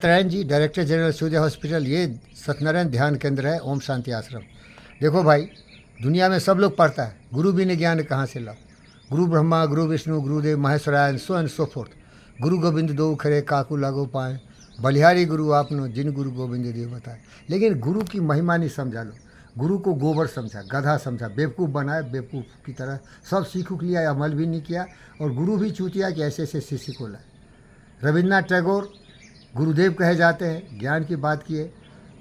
Narayan ji, director general सूर्य hospital, ये सत्यनारायण ध्यान केंद्र है, ओम शांति आश्रम। देखो भाई, दुनिया में सब लोग पढ़ता है, गुरु बिन ज्ञान कहाँ से लाओ। गुरु ब्रह्मा, गुरु विष्णु, गुरुदेव महेश्वरायन, सो एंड सो फोर्थ। गुरु गोविंद दो खरे काकू लागो पाए, बलिहारी गुरु आपनो जिन गुरु गोविंद देव बताए। लेकिन गुरु की महिमा नहीं समझा लो। गुरु को गोबर समझा, गधा समझा, बेवकूफ़ बनाया, बेवकूफ़ की तरह सब सीख उख लिया, अमल भी नहीं किया, और गुरु भी चूतिया कि ऐसे ऐसे शिष्य को लाए। रविन्द्रनाथ टैगोर गुरुदेव कहे जाते हैं, ज्ञान की बात किए।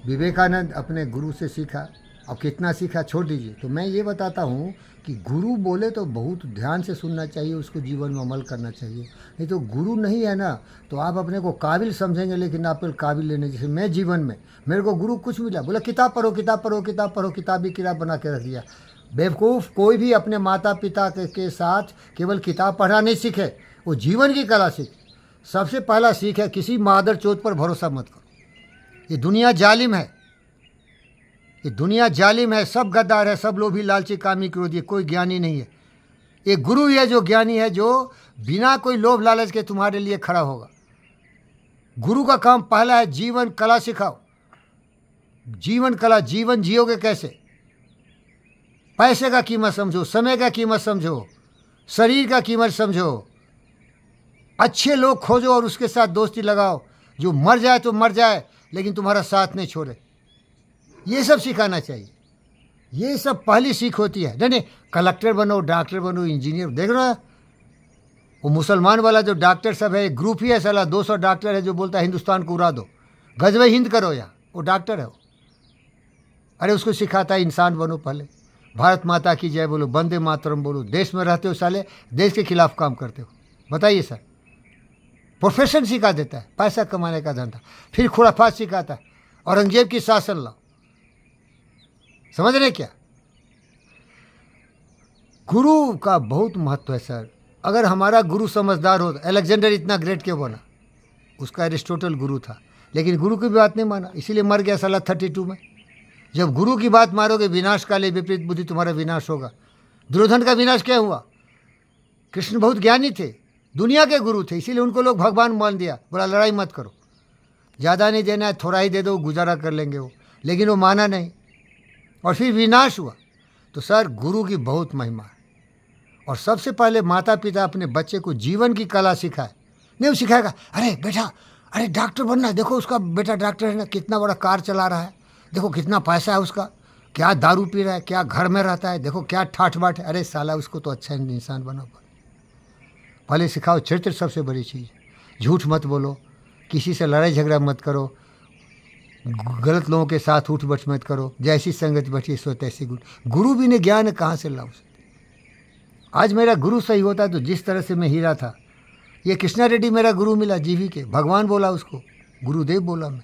विवेकानंद अपने गुरु से सीखा, अब कितना सीखा छोड़ दीजिए। तो मैं ये बताता हूँ कि गुरु बोले तो बहुत ध्यान से सुनना चाहिए, उसको जीवन में अमल करना चाहिए। नहीं तो गुरु नहीं है ना, तो आप अपने को काबिल समझेंगे, लेकिन आप काबिल लेने। जैसे मैं जीवन में, मेरे को गुरु कुछ मिला, बोला किताब पढ़ो, किताब पढ़ो, किताब पढ़ो, किताब ही किताब बना के रख दिया। बेवकूफ़ कोई भी अपने माता पिता के साथ केवल किताब पढ़ना नहीं सीखे, वो जीवन की कला सीखे। सबसे पहला सीख है, किसी मादर चोट पर भरोसा मत करो। ये दुनिया जालिम है, ये दुनिया जालिम है, सब गद्दार है, सब लोभी लालची कामी क्रोधी, कोई ज्ञानी नहीं है। एक गुरु ही है जो ज्ञानी है, जो बिना कोई लोभ लालच के तुम्हारे लिए खड़ा होगा। गुरु का काम पहला है, जीवन कला सिखाओ। जीवन कला, जीवन जियोगे कैसे। पैसे का कीमत समझो, समय का कीमत समझो, शरीर का कीमत समझो। अच्छे लोग खोजो और उसके साथ दोस्ती लगाओ, जो मर जाए तो मर जाए, लेकिन तुम्हारा साथ नहीं छोड़े। ये सब सिखाना चाहिए। ये सब पहली सीख होती है। नहीं नहीं, कलेक्टर बनो, डॉक्टर बनो, इंजीनियर। देख रहे हो वो मुसलमान वाला जो डॉक्टर सब है, एक ग्रुप ही है साला, 200 डॉक्टर है जो बोलता है हिंदुस्तान को उड़ा दो, गजब हिंद करो। यहाँ वो डॉक्टर है वो। अरे उसको सिखाता है इंसान बनो, पहले भारत माता की जय बोलो, वंदे मातरम बोलो। देश में रहते हो साले, देश के खिलाफ काम करते हो। बताइए सर, प्रोफेशन सिखा देता है, पैसा कमाने का धंधा। फिर खुराफात सिखाता है, औरंगजेब की शासन लाओ। समझ रहे क्या। गुरु का बहुत महत्व है सर। अगर हमारा गुरु समझदार हो तो अलेक्जेंडर इतना ग्रेट क्यों बना। उसका एरिस्टोटल गुरु था, लेकिन गुरु की बात नहीं माना, इसीलिए मर गया साला 32 में। जब गुरु की बात मारोगे, विनाश काले विपरीत बुद्धि, तुम्हारा विनाश होगा। दुर्योधन का विनाश क्या हुआ। कृष्ण बहुत ज्ञानी थे, दुनिया के गुरु थे, इसीलिए उनको लोग भगवान मान दिया। बोला लड़ाई मत करो, ज़्यादा नहीं देना है, थोड़ा ही दे दो, गुजारा कर लेंगे वो। लेकिन वो माना नहीं, और फिर विनाश हुआ। तो सर, गुरु की बहुत महिमा है। और सबसे पहले माता पिता अपने बच्चे को जीवन की कला सिखाए। नहीं वो सिखाएगा, अरे बेटा, अरे डॉक्टर बनना है, देखो उसका बेटा डॉक्टर है ना, कितना बड़ा कार चला रहा है, देखो कितना पैसा है उसका, क्या दारू पी रहा है, क्या घर में रहता है, देखो क्या ठाठ बाट है। अरे साला, उसको तो अच्छा इंसान बनाओ। पहले सिखाओ चरित्र, सबसे बड़ी चीज़। झूठ मत बोलो, किसी से लड़ाई झगड़ा मत करो, गलत लोगों के साथ उठ बैठ मत करो। जैसी संगत बैठी सो तैसी गुरु। गुरु भी ने ज्ञान कहाँ से लाओ। आज मेरा गुरु सही होता तो जिस तरह से मैं हीरा था, ये कृष्णा रेड्डी मेरा गुरु मिला, जीवी के भगवान बोला उसको, गुरुदेव बोला मैं।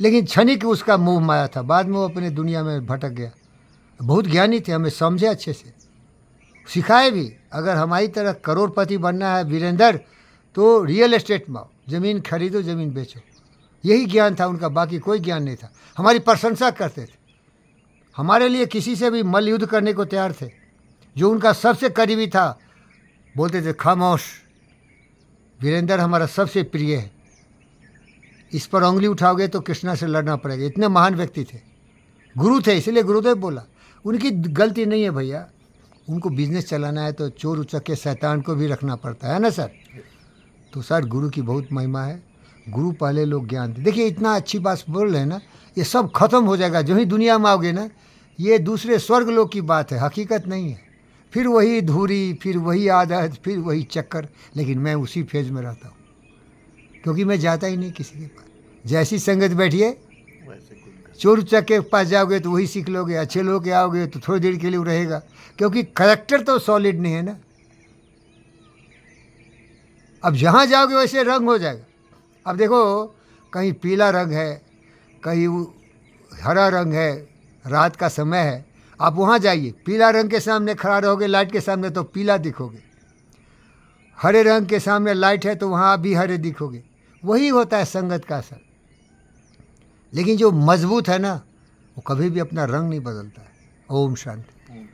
लेकिन क्षणिक उसका मोह माया था, बाद में वो अपने दुनिया में भटक गया। बहुत ज्ञानी थे, हमें समझे अच्छे से, सिखाए भी। अगर हमारी तरह करोड़पति बनना है वीरेंद्र, तो रियल एस्टेट में आओ, ज़मीन खरीदो, ज़मीन बेचो। यही ज्ञान था उनका, बाकी कोई ज्ञान नहीं था। हमारी प्रशंसा करते थे, हमारे लिए किसी से भी मल्ल युद्ध करने को तैयार थे। जो उनका सबसे करीबी था, बोलते थे खामोश, वीरेंद्र हमारा सबसे प्रिय है, इस पर उंगली उठाओगे तो कृष्णा से लड़ना पड़ेगा। इतने महान व्यक्ति थे, गुरु थे, इसलिए गुरुदेव बोला। उनकी गलती नहीं है भैया, उनको बिजनेस चलाना है तो चोर उचक्के शैतान को भी रखना पड़ता है ना सर। तो सर, गुरु की बहुत महिमा है। गुरु पहले लोग ज्ञान दे। देखिए इतना अच्छी बात बोल रहे हैं ना, ये सब खत्म हो जाएगा जो ही दुनिया में आओगे ना। ये दूसरे स्वर्ग लोग की बात है, हकीकत नहीं है। फिर वही धूरी, फिर वही आदत, फिर वही चक्कर। लेकिन मैं उसी फेज में रहता हूँ, क्योंकि मैं जाता ही नहीं किसी के पास। जैसी संगत बैठिए, चोर उचक्के के पास जाओगे तो वही सीख लोगे, अच्छे लोग के आओगे तो थोड़ी देर के लिए रहेगा, क्योंकि करेक्टर तो सॉलिड नहीं है ना। अब जहाँ जाओगे वैसे रंग हो जाएगा। अब देखो, कहीं पीला रंग है, कहीं हरा रंग है, रात का समय है, आप वहाँ जाइए, पीला रंग के सामने खड़ा रहोगे लाइट के सामने तो पीला दिखोगे, हरे रंग के सामने लाइट है तो वहाँ भी हरे दिखोगे। वही होता है संगत का असर। लेकिन जो मजबूत है ना, वो कभी भी अपना रंग नहीं बदलता है। ओम शांति।